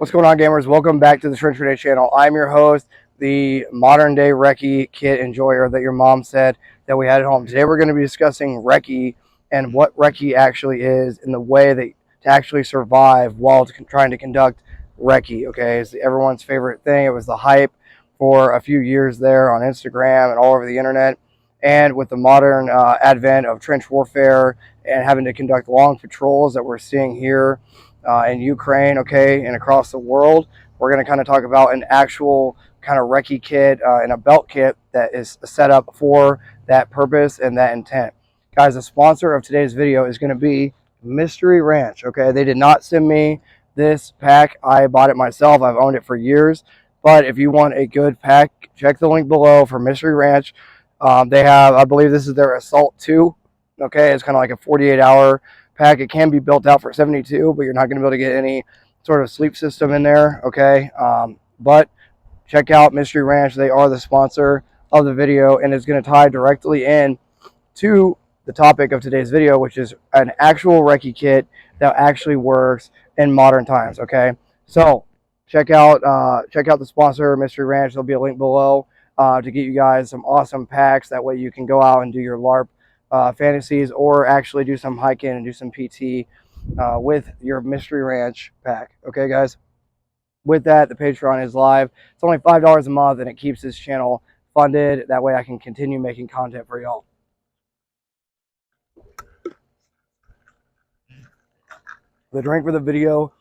What's going on, gamers? Welcome back to the Trench Day channel. I'm your host, the modern day Recce kit enjoyer that your mom said that we had at home. Today we're going to be discussing Recce and what Recce actually is and the way that to actually survive while trying to conduct Recce. Okay, it's everyone's favorite thing. It was the hype for a few years there on Instagram and all over the internet. And with the modern advent of trench warfare and having to conduct long patrols that we're seeing here in Ukraine, okay, and across the world, we're going to kind of talk about an actual kind of recce kit and a belt kit that is set up for that purpose and that intent. Guys, the sponsor of today's video is going to be Mystery Ranch, okay? They did not send me this pack. I bought it myself. I've owned it for years. But if you want a good pack, check the link below for Mystery Ranch. They have, I believe this is their Assault 2, okay? It's kind of like a 48-hour pack. It can be built out for 72, but you're not going to be able to get any sort of sleep system in there, okay? But check out Mystery Ranch. They are the sponsor of the video, and it's going to tie directly in to the topic of today's video, which is an actual recce kit that actually works in modern times, okay? So check out the sponsor, Mystery Ranch. There'll be a link below to get you guys some awesome packs. That way you can go out and do your LARP fantasies, or actually do some hiking and do some PT with your Mystery Ranch pack. Okay, guys? With that, the Patreon is live. It's only $5 a month, and it keeps this channel funded. That way I can continue making content for y'all. The drink for the video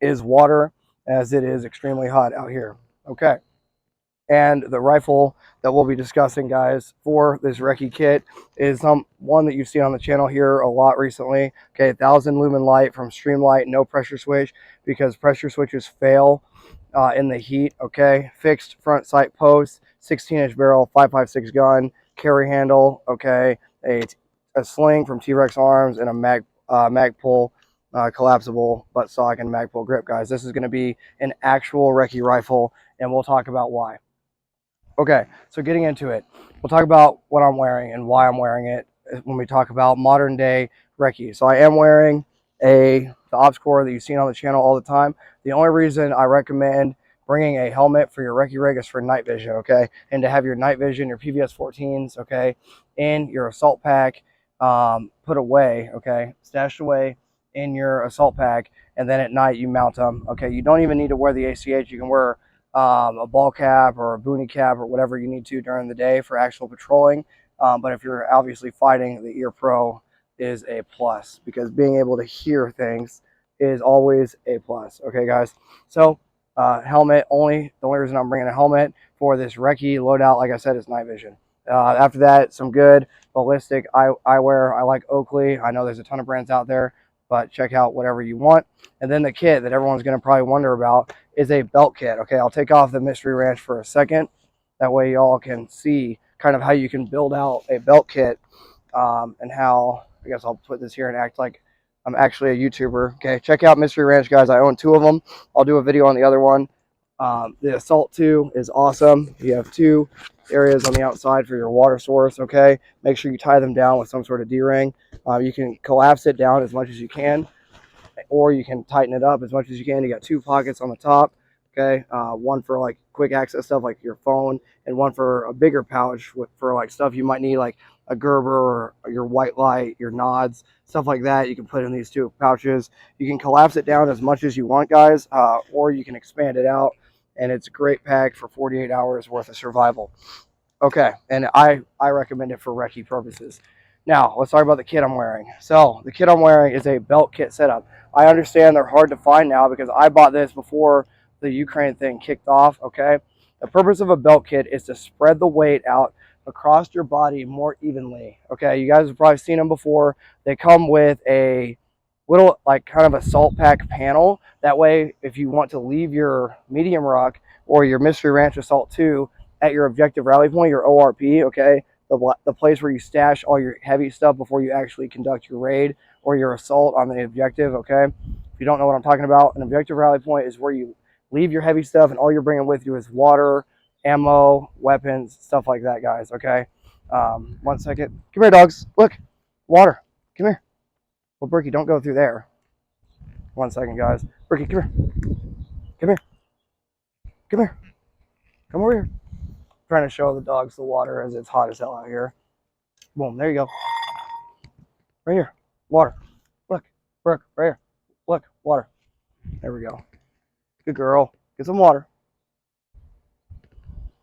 is water, as it is extremely hot out here. Okay. And the rifle that we'll be discussing, guys, for this recce kit is one that you've seen on the channel here a lot recently. Okay, 1000 lumen light from Streamlight, no pressure switch, because pressure switches fail in the heat. Okay, fixed front sight post, 16-inch barrel, 5.56 gun, carry handle. Okay, a sling from T-Rex Arms, and a Magpul collapsible buttstock and Magpul grip, guys. This is going to be an actual recce rifle, and we'll talk about why. Okay, so getting into it, we'll talk about what I'm wearing and why I'm wearing it when we talk about modern day recce. So I am wearing the ops core that you've seen on the channel all the time. The only reason I recommend bringing a helmet for your recce rig is for night vision, okay? And to have your night vision, your PVS 14s, okay, in your assault pack, put away, okay, stashed away in your assault pack, and then at night you mount them, okay? You don't even need to wear the ACH. You can wear a ball cap or a boonie cap or whatever you need to during the day for actual patrolling. But if you're obviously fighting, the Ear Pro is a plus, because being able to hear things is always a plus. Okay, guys? So helmet, the only reason I'm bringing a helmet for this recce loadout, like I said, is night vision. After that, some good ballistic eyewear. I like Oakley. I know there's a ton of brands out there, but check out whatever you want. And then the kit that everyone's going to probably wonder about is a belt kit. Okay, I'll take off the Mystery Ranch for a second. That way y'all can see kind of how you can build out a belt kit, and how, I guess I'll put this here and act like I'm actually a YouTuber. Okay, check out Mystery Ranch, guys. I own 2 of them. I'll do a video on the other one. The Assault 2 is awesome. You have 2 areas on the outside for your water source, okay? Make sure you tie them down with some sort of D-ring. You can collapse it down as much as you can, or you can tighten it up as much as you can. You got 2 pockets on the top, okay? One for like quick access stuff like your phone, and one for a bigger pouch for like stuff you might need, like a Gerber or your white light, your nods, stuff like that. You can put in these 2 pouches. You can collapse it down as much as you want, guys, or you can expand it out, and it's a great pack for 48 hours worth of survival. Okay, and I recommend it for recce purposes. Now, let's talk about the kit I'm wearing. So, the kit I'm wearing is a belt kit setup. I understand they're hard to find now because I bought this before the Ukraine thing kicked off, okay? The purpose of a belt kit is to spread the weight out across your body more evenly, okay? You guys have probably seen them before. They come with a little, like, kind of assault pack panel. That way, if you want to leave your medium ruck or your Mystery Ranch Assault 2 at your objective rally point, your ORP, okay, the place where you stash all your heavy stuff before you actually conduct your raid or your assault on the objective, okay? If you don't know what I'm talking about, an objective rally point is where you leave your heavy stuff and all you're bringing with you is water, ammo, weapons, stuff like that, guys, okay? 1 second. Come here, dogs. Look, water. Come here. Well, Berkey, don't go through there. 1 second, guys. Berkey, come here. Come here. Come here. Come over here. I'm trying to show the dogs the water as it's hot as hell out here. Boom. There you go. Right here. Water. Look. Brooke. Right here. Look. Water. There we go. Good girl. Get some water.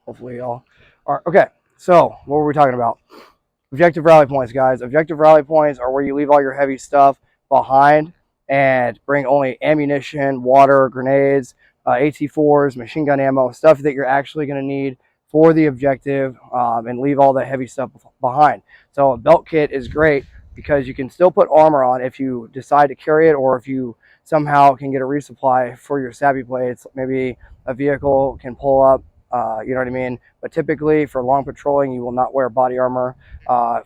Hopefully y'all are. Okay. So what were we talking about? Objective rally points, guys. Objective rally points are where you leave all your heavy stuff behind and bring only ammunition, water, grenades, AT4s, machine gun ammo, stuff that you're actually going to need for the objective, and leave all the heavy stuff behind. So a belt kit is great because you can still put armor on if you decide to carry it, or if you somehow can get a resupply for your savvy plates. Maybe a vehicle can pull up, you know what I mean? But typically for long patrolling, you will not wear body armor,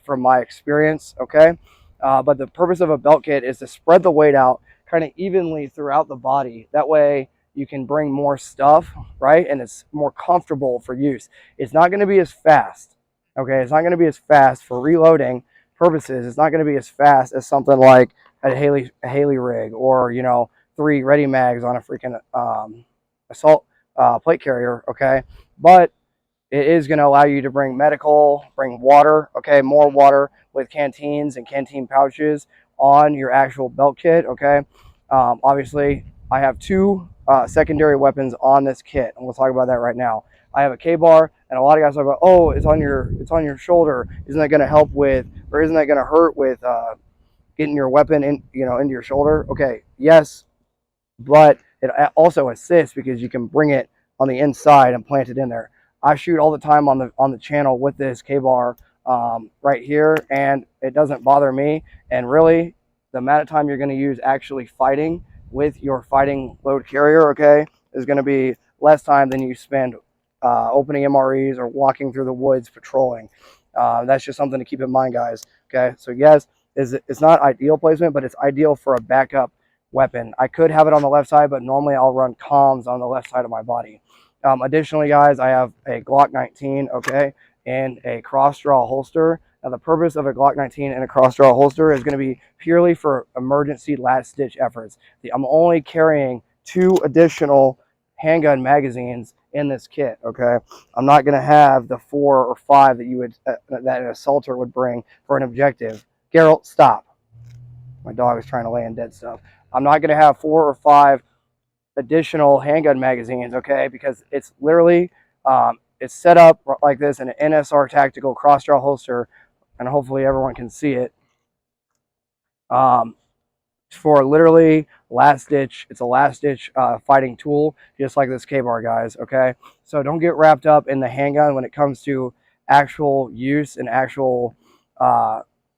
from my experience, okay? But the purpose of a belt kit is to spread the weight out kind of evenly throughout the body. That way you can bring more stuff, right? And it's more comfortable for use. It's not going to be as fast, okay? It's not going to be as fast for reloading purposes. It's not going to be as fast as something like a Haley rig, or, you know, 3 ready mags on a freaking assault plate carrier, okay? But it is going to allow you to bring medical, bring water, okay, more water with canteens and canteen pouches on your actual belt kit, okay? Obviously, I have 2 secondary weapons on this kit, and we'll talk about that right now. I have a K-bar, and a lot of guys talk about, oh, it's on your shoulder. Isn't that going to help with, or isn't that going to hurt with getting your weapon in, you know, into your shoulder? Okay, yes, but it also assists because you can bring it on the inside and plant it in there. I shoot all the time on the channel with this K-bar right here, and it doesn't bother me. And really, the amount of time you're going to use actually fighting with your fighting load carrier, okay, is going to be less time than you spend opening MREs or walking through the woods patrolling. That's just something to keep in mind, guys. Okay, so yes, it's not ideal placement, but it's ideal for a backup weapon. I could have it on the left side, but normally I'll run comms on the left side of my body. Additionally, guys, I have a Glock 19, okay, and a cross-draw holster. Now, the purpose of a Glock 19 and a cross-draw holster is going to be purely for emergency last-ditch efforts. I'm only carrying 2 additional handgun magazines in this kit, okay? I'm not going to have the 4 or 5 that you would that an assaulter would bring for an objective. Geralt, stop. My dog is trying to lay in dead stuff. I'm not going to have 4 or 5 additional handgun magazines, okay, because it's literally it's set up like this in an NSR tactical cross-draw holster, and hopefully everyone can see it, for literally last ditch. It's a last ditch fighting tool, just like this K-bar, guys, okay? So don't get wrapped up in the handgun when it comes to actual use and actual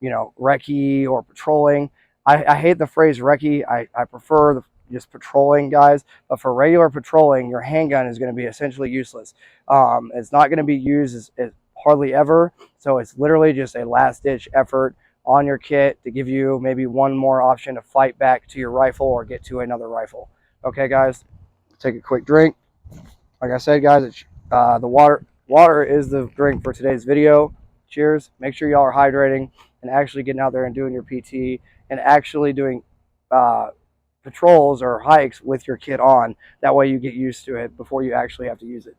you know, recce or patrolling. I hate the phrase recce. I prefer just patrolling, guys. But for regular patrolling, your handgun is going to be essentially useless. It's not going to be used as hardly ever. So it's literally just a last-ditch effort on your kit to give you maybe one more option to fight back to your rifle or get to another rifle. Okay, guys, take a quick drink. Like I said, guys, it's, the water is the drink for today's video. Cheers. Make sure y'all are hydrating and actually getting out there and doing your PT and actually doing patrols or hikes with your kit on. That way you get used to it before you actually have to use it.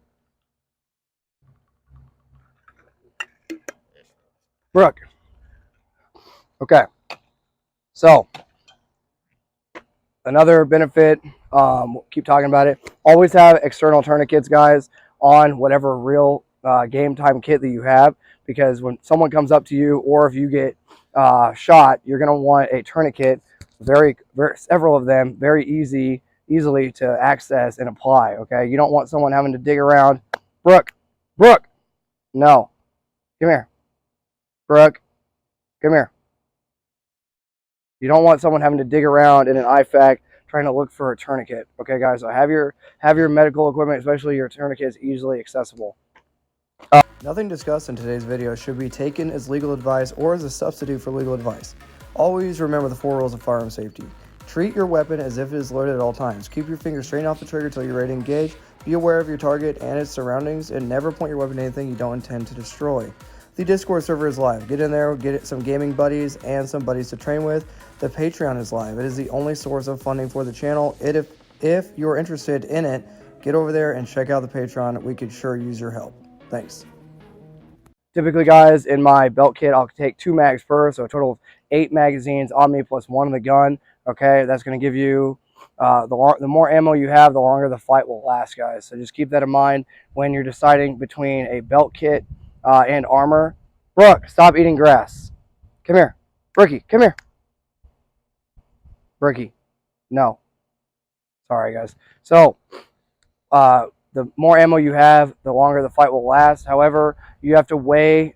Brooke. Okay. So, another benefit, we'll keep talking about it. Always have external tourniquets, guys, on whatever real game time kit that you have, because when someone comes up to you, or if you get shot, you're going to want a tourniquet, several of them, very easily to access and apply, okay? You don't want someone having to dig around. Brooke, no, come here. Brooke, come here. You don't want someone having to dig around in an IFAC trying to look for a tourniquet, okay, guys? So have your medical equipment, especially your tourniquets, easily accessible. Nothing discussed in today's video should be taken as legal advice or as a substitute for legal advice. Always remember the 4 rules of firearm safety. Treat your weapon as if it is loaded at all times. Keep your finger straight off the trigger until you're ready to engage. Be aware of your target and its surroundings, and never point your weapon at anything you don't intend to destroy. The Discord server is live. Get in there, get some gaming buddies and some buddies to train with. The Patreon is live. It is the only source of funding for the channel. It If you're interested in it, get over there and check out the Patreon. We could sure use your help. Thanks. Typically, guys, in my belt kit, I'll take 2 mags per, so a total of 8 magazines on me plus 1 in the gun. Okay, that's going to give you the more ammo you have, the longer the fight will last, guys. So just keep that in mind when you're deciding between a belt kit and armor. Brooke, stop eating grass. Come here. Brookie, come here. Brookie, no. Sorry, guys. So the more ammo you have, the longer the fight will last. However, you have to weigh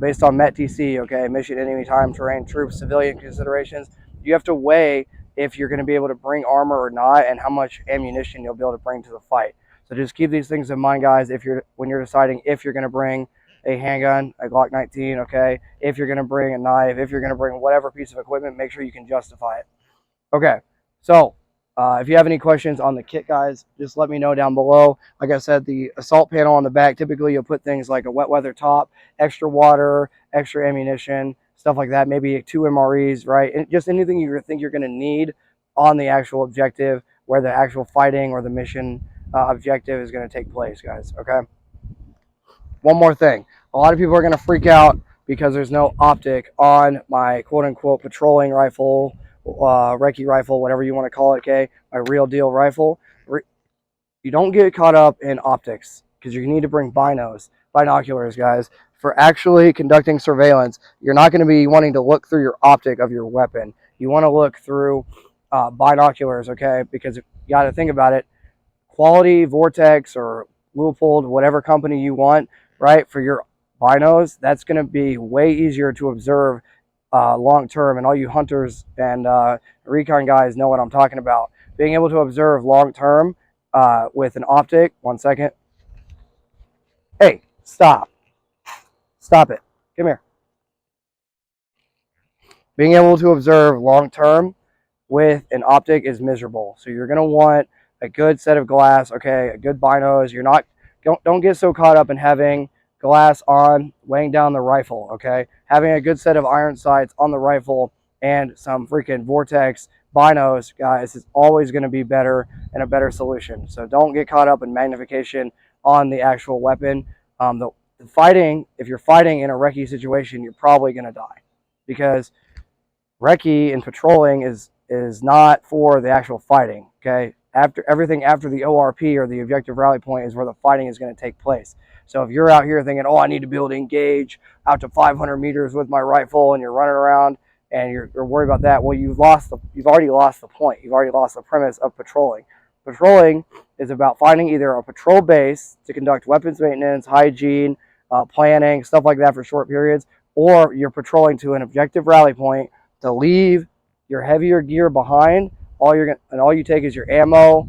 based on METTC, okay, mission, enemy, time, terrain, troops, civilian considerations. You have to weigh if you're going to be able to bring armor or not, and how much ammunition you'll be able to bring to the fight. So just keep these things in mind, guys. When you're deciding if you're going to bring a handgun, a Glock 19, okay, if you're going to bring a knife, if you're going to bring whatever piece of equipment, make sure you can justify it. Okay, so if you have any questions on the kit, guys, just let me know down below. Like I said, the assault panel on the back, typically you'll put things like a wet weather top, extra water, extra ammunition, stuff like that, maybe 2 MREs, right? And just anything you think you're going to need on the actual objective where the actual fighting or the mission objective is going to take place, guys, okay? One more thing. A lot of people are going to freak out because there's no optic on my quote-unquote patrolling rifle, recce rifle, whatever you want to call it, okay? My real deal rifle. You don't get caught up in optics because you need to bring binoculars, guys. For actually conducting surveillance, you're not going to be wanting to look through your optic of your weapon. You want to look through binoculars, okay? Because you got to think about it. Quality, Vortex, or Leupold, whatever company you want, right, for your binos, that's going to be way easier to observe long term. And all you hunters and recon guys know what I'm talking about. Being able to observe long term with an optic. 1 second. Hey, stop. Stop it. Come here. Being able to observe long term with an optic is miserable. So you're going to want a good set of glass, okay, a good binos. You're not, don't get so caught up in having glass on, weighing down the rifle, okay? Having a good set of iron sights on the rifle and some freaking Vortex binos, guys, is always going to be better and a better solution. So don't get caught up in magnification on the actual weapon. The fighting, if you're fighting in a recce situation, you're probably going to die because recce and patrolling is not for the actual fighting, okay? Everything after the ORP or the objective rally point is where the fighting is going to take place. So if you're out here thinking, oh, I need to be able to engage out to 500 meters with my rifle, and you're running around and you're worried about that, well, you've already lost the point. You've already lost the premise of patrolling. Patrolling is about finding either a patrol base to conduct weapons maintenance, hygiene, planning, stuff like that for short periods, or you're patrolling to an objective rally point to leave your heavier gear behind. All you take is your ammo,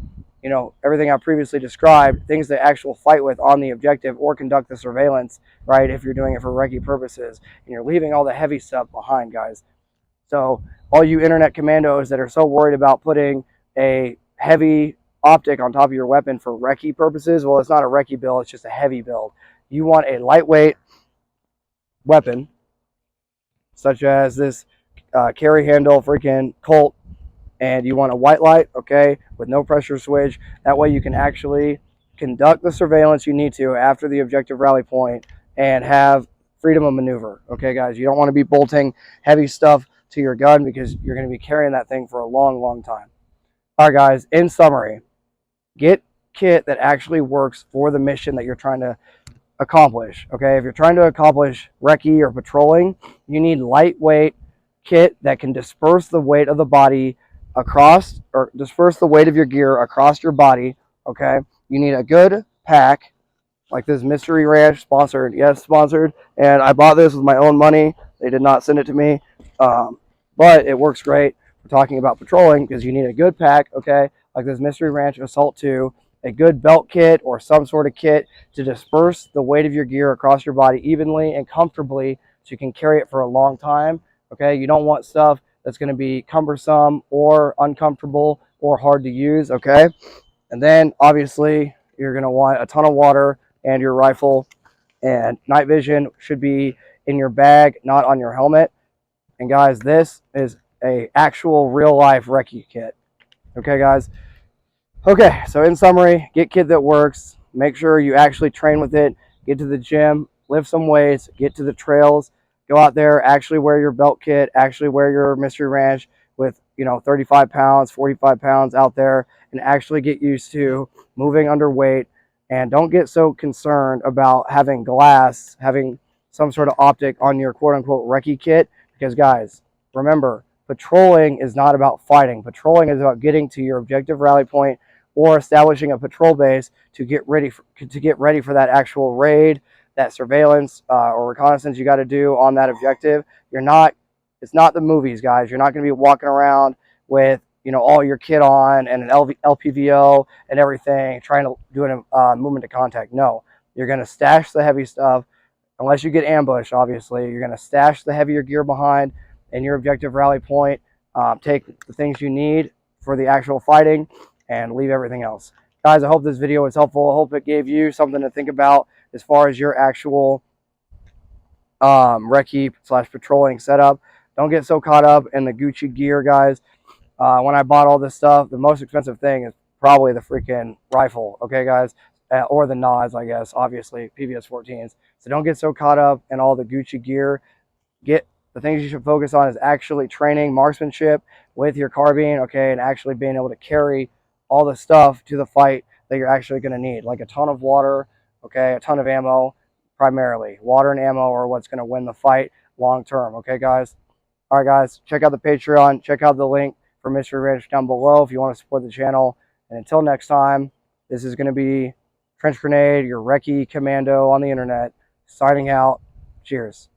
everything I previously described, things to actual fight with on the objective or conduct the surveillance, right, if you're doing it for recce purposes. And you're leaving all the heavy stuff behind, guys. So all you internet commandos that are so worried about putting a heavy optic on top of your weapon for recce purposes, well, it's not a recce build, it's just a heavy build. You want a lightweight weapon, such as this carry handle freaking Colt, and you want a white light, okay, with no pressure switch. That way you can actually conduct the surveillance you need to after the objective rally point and have freedom of maneuver, okay, guys? You don't want to be bolting heavy stuff to your gun because you're going to be carrying that thing for a long, long time. All right, guys, in summary, get kit that actually works for the mission that you're trying to accomplish, okay? If you're trying to accomplish recce or patrolling, you need lightweight kit that can disperse the weight of the body across, or disperse the weight of your gear across your body, okay? You need a good pack like this Mystery Ranch, sponsored, yes, sponsored, and I bought this with my own money. They did not send it to me, but it works great. We're talking about patrolling because you need a good pack, okay, like this Mystery Ranch Assault 2, a good belt kit or some sort of kit to disperse the weight of your gear across your body evenly and comfortably so you can carry it for a long time, okay? You don't want stuff that's going to be cumbersome or uncomfortable or hard to use, okay? And then, obviously, you're going to want a ton of water and your rifle, and night vision should be in your bag, not on your helmet. And guys, this is a actual real-life recce kit, okay, guys? Okay, so in summary, get kit that works. Make sure you actually train with it. Get to the gym, lift some weights, get to the trails, go out there, actually wear your belt kit, actually wear your Mystery Ranch with 35 pounds, 45 pounds out there, and actually get used to moving underweight. And don't get so concerned about having glass, having some sort of optic on your quote unquote recce kit, because guys, remember, patrolling is not about fighting. Patrolling is about getting to your objective rally point or establishing a patrol base to get ready for that actual raid, that surveillance or reconnaissance you got to do on that objective. It's not the movies, guys. You're not going to be walking around with all your kit on and an LPVO and everything, trying to do a movement to contact. No, you're going to stash the heavy stuff. Unless you get ambushed, obviously, you're going to stash the heavier gear behind in your objective rally point. Take the things you need for the actual fighting and leave everything else. Guys, I hope this video was helpful. I hope it gave you something to think about as far as your actual recce / patrolling setup. Don't get so caught up in the Gucci gear, guys. When I bought all this stuff, the most expensive thing is probably the freaking rifle, okay, guys? Or the NOS, I guess, obviously, PVS 14s. So don't get so caught up in all the Gucci gear. The things you should focus on is actually training marksmanship with your carbine, okay, and actually being able to carry all the stuff to the fight that you're actually going to need, like a ton of water, okay, a ton of ammo, primarily. Water and ammo are what's going to win the fight long term, okay, guys? All right, guys, check out the Patreon. Check out the link for Mystery Ranch down below if you want to support the channel. And until next time, this is going to be Trench Grenade, your recce commando on the internet, signing out. Cheers.